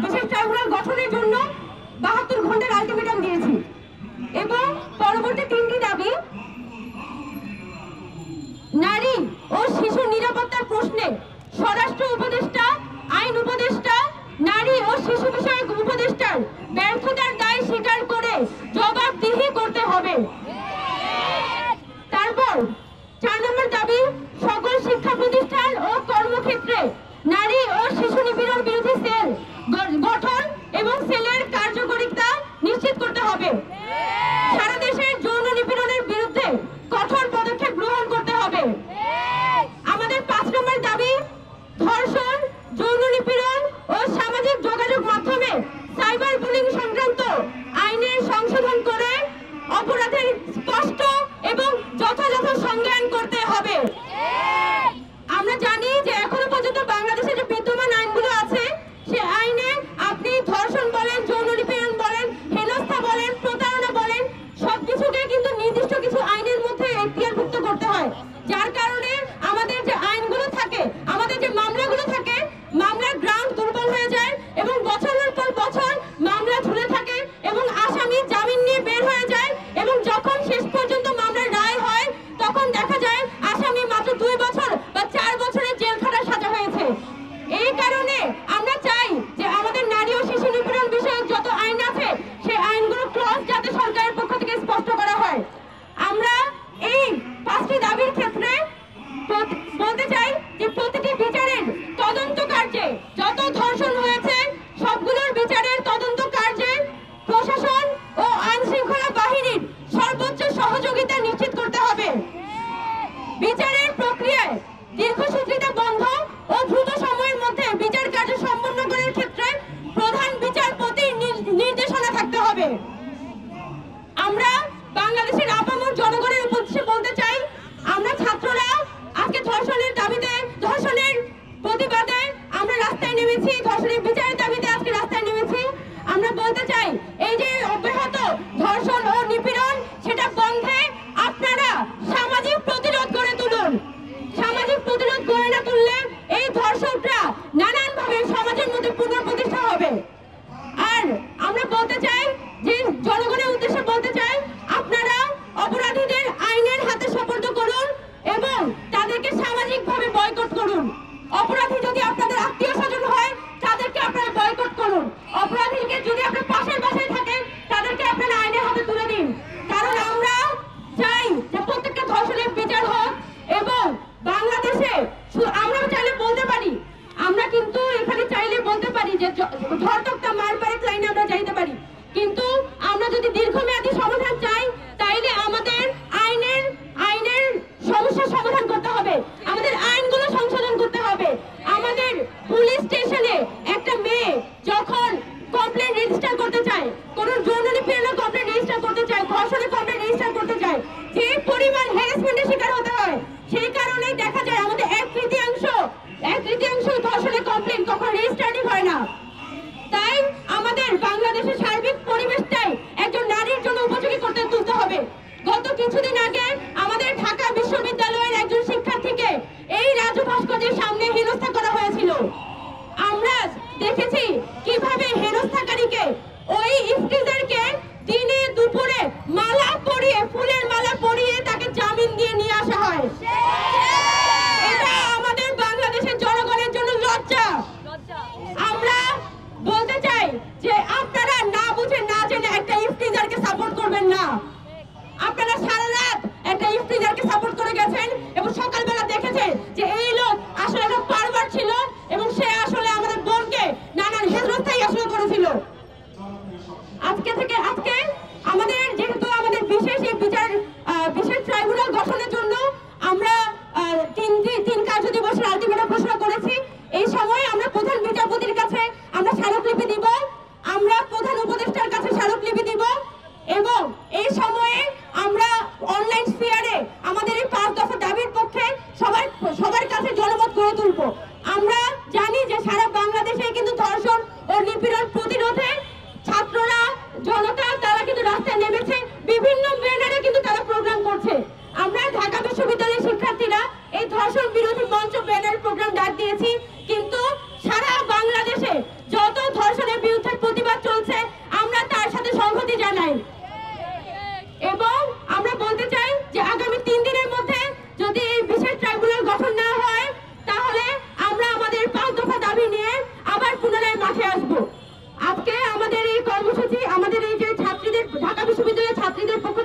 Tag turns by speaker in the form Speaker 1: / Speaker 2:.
Speaker 1: বিশেষ ট্রাইব্যুনাল গঠনের জন্য 72 ঘন্টার আলটিমেটাম দিয়েছি এবং পরবর্তী 3টি দাবি নারী ও শিশু নিরাপত্তার প্রশ্নে স্বরাষ্ট্র উপদেষ্টা, আইন উপদেষ্টা, নারী ও শিশু বিষয়ক উপদেষ্টার ব্যর্থতার দায় স্বীকার করে জবাবদিহি করতে হবে। তারপর 4 নম্বর দাবি সকল শিক্ষা প্রতিষ্ঠান ও কর্মক্ষেত্রে নারী ও শিশু নিপীড়ন বিরোধী সেল গঠন এবং সেলের কার্যকারিতা নিশ্চিত করতে হবে। সারা দেশে যৌন নিপীড়নের বিরুদ্ধে কঠোর পদক্ষেপ গ্রহণ করতে হবে। আমাদের 5 নম্বর দাবি ধর্ষণ, যৌন নিপীড়ন ও সামাজিক যোগাযোগ মাধ্যমে সাইবার বুলিং সংক্রান্ত আইনের সংশোধন করে অপরাধের স্পষ্ট এবং যথাযথ সংজ্ঞায়ন করতে হবে। আমরা জানি যে এখনো পর্যন্ত বাংলাদেশে যে বিদ্যমান আইনগুলো আছে সে আইনে আপনি ধর্ষণ বলেন, যৌন নিপীড়ন বলেন, হেনস্থা বলেন, প্রতারণা বলেন, সবকিছুকে কিন্তু নির্দিষ্ট কিছু আইনের মধ্যে এখতিয়ারভুক্ত করতে হয়। যার কারণে আমাদের যে আইনগুলো থাকে, আমাদের যে মামলাগুলো থাকে, মামলার গ্রাউন্ড দুর্বল হয়ে যায় এবং বছরের পর বছর মামলা ঝুলে থাকে এবং আসামি জামিন নিয়ে বের হয়ে যায় এবং যখন শেষ পর্যন্ত মামলার রায় হয় তখন দেখা যায় আসামি মাত্র 2 বছর বা 4 বছরের জেল খাটার সাজা হয়েছে। এই কারণে আমরা চাই যে আমাদের নারী ও শিশু নিপীড়ন বিষয়ক যত আইন আছে সেই আইনগুলো ক্লজ যাতে সরকারের পক্ষ থেকে স্পষ্ট করা হয়। আমরা এই 5টি দাবির ক্ষেত্রে বলতে চাই যে প্রতিটি বিচারের তদন্ত কার্যে যত ধর্ষণ হয়েছে সবগুলোর বিচারের তদন্ত কার্যে প্রশাসন ও আইন শৃঙ্খলা বাহিনীর সর্বোচ্চ সহযোগিতা নিশ্চিত করতে হবে। বিচারের প্রক্রিয়ায় দীর্ঘসূত্রিতা বন্ধ ও দ্রুত সময়ের মধ্যে বিচার কার্য সম্পন্ন করার ক্ষেত্রে প্রধান বিচারপতির নির্দেশনা থাকতে হবে। আমরা বাংলাদেশের আপামর জনগণের উদ্দেশ্যে বলতে চাই, আমরা ছাত্ররা আজকে ধর্ষণের দাবিতে, ধর্ষণের প্রতিবাদে আমরা রাস্তায় নেমেছি, ধর্ষণের বিচারের দাবিতে আজকে রাস্তায় নেমেছি। আমরা বলতে চাই এই যে অব্যাহত ধর্ষণ ও নিপীড়ন সেটা বন্ধে আপনারা সামাজিক প্রতিরোধ গড়ে তুলুন। সামাজিক প্রতিরোধ গড়ে না তুললে এই ধর্ষকরা নানানভাবে সমাজের মধ্যে পুনঃপ্রতিষ্ঠা হবে। আর আমরা বলতে চাই যে জনগণের উদ্দেশ্যে বলতে চাই, আপনারা অপরাধীদের আইনের হাতে সোপর্দ করুন এবং তাদেরকে সামাজিকভাবে বয়কট করুন। অপরাধী যদি আপনাদের আত্মীয় স্বজন হয় তাদেরকে আপনারা বয়কট করুন। অপরাধীকে যদি আপনার পাশের বাসায় থাকে তাদেরকে আপনারা আইনের হাতে তুলে দিন। কারণ আমরা চাই যে প্রত্যেকটা ধর্ষণের বিচার হোক এবং বাংলাদেশে আমরা চাইলে বলতে পারি, আমরা কিন্তু এখানে চাইলে বলতে পারি যে ধর্ষকটা মার পারে লাইনে আমরা চাইতে পারি, কিন্তু আমরা যদি দীর্ঘমেয়াদী সমাধান চাই তাইলে আমাদের আইনের সমস্যার সমাধান করতে হবে, আমাদের আইনগুলো সংশোধন করতে হবে। আমাদের পুলিশ স্টেশনে একটা মেয়ে যখন কমপ্লেন রেজিস্টার করতে চায়, কোনো যৌন নিপীড়নের কমপ্লেন রেজিস্টার করতে চায়, ধর্ষণের কমপ্লেন রেজিস্টার করতে চায়, যে পরিমাণ হ্যারাসমেন্টের শিকার হতে হয় সেই কারণেই দেখা যায় আমাদের 1/3 ধর্ষণের কমপ্লেন কখন রেজিস্টারই হয় না। তাই আমাদের বাংলাদেশের সার্বিক পরিবেশটাই একজন নারীর জন্য উপযোগী করতে তুলতে হবে। গত কিছুদিন আগে আমাদের ঢাকা বিশ্ববিদ্যালয়ের একজন শিক্ষার্থীকে এই রাজু ভাস্কর্যের সামনে হেনস্থা করা হয়েছিল। আমরা দেখেছি কিভাবে হেনস্থাকারীকে, ওই ইফতিজারকে দিনে দুপুরে মালা পরিয়ে, ফুলের মালা পরিয়ে তাকে জামিন দিয়ে নিয়ে আসা হয়। এটা আমাদের বাংলাদেশের জনগণের জন্য লজ্জা। আমরা বলতে চাই যে আপনারা না বুঝে না জেনে একটা ইফতিজারকে সাপোর্ট করবেন না। আপনারা সারা রাত একটা ইফতিজারকে সাপোর্ট করে গেছেন এবং সকালবেলা দেখেছেন যে এই লোক আসলে একটা পারভার ছিল এবং সে আসলে আমাদের বোনকে নানান হেনস্থাই আসলে করেছিল। আজকে আমাদের যেহেতু আমাদের বিশেষ ট্রাইব্যুনাল গঠনের জন্য আমরা 3 কার্য দিবসের আলটিমেটাম ঘোষণা করেছি। এই সময় আমরা প্রধান বিচারপতির কাছে আমরা স্মারকলিপি দিব, আমরা প্রধান উপদেষ্টার কাছে স্মারকলিপি দিব এবং এই সময়ে আমরা অনলাইন স্ফিয়ারে আমাদের এই 5 দফা দাবির পক্ষে সবার কাছে জনমত গড়ে তুলব। আমরা জানি যে সারা বাংলাদেশে কিন্তু ধর্ষণ ও নিপীড়ন প্রতিরোধে ছাত্ররা, জনতা তারা কিন্তু রাস্তায় নেমেছে, বিভিন্ন ব্যানারে কিন্তু তারা প্রোগ্রাম করছে। আমরা ঢাকা বিশ্ববিদ্যালয়ের শিক্ষার্থীরা এই ধর্ষণ বিরোধী মঞ্চ ব্যানার প্রোগ্রাম ডাক দিয়েছি, কিন্তু সারা বাংলাদেশে যত ধর্ষণ বিশ্ববিদ্যালয়ের ছাত্রীদের পক্ষ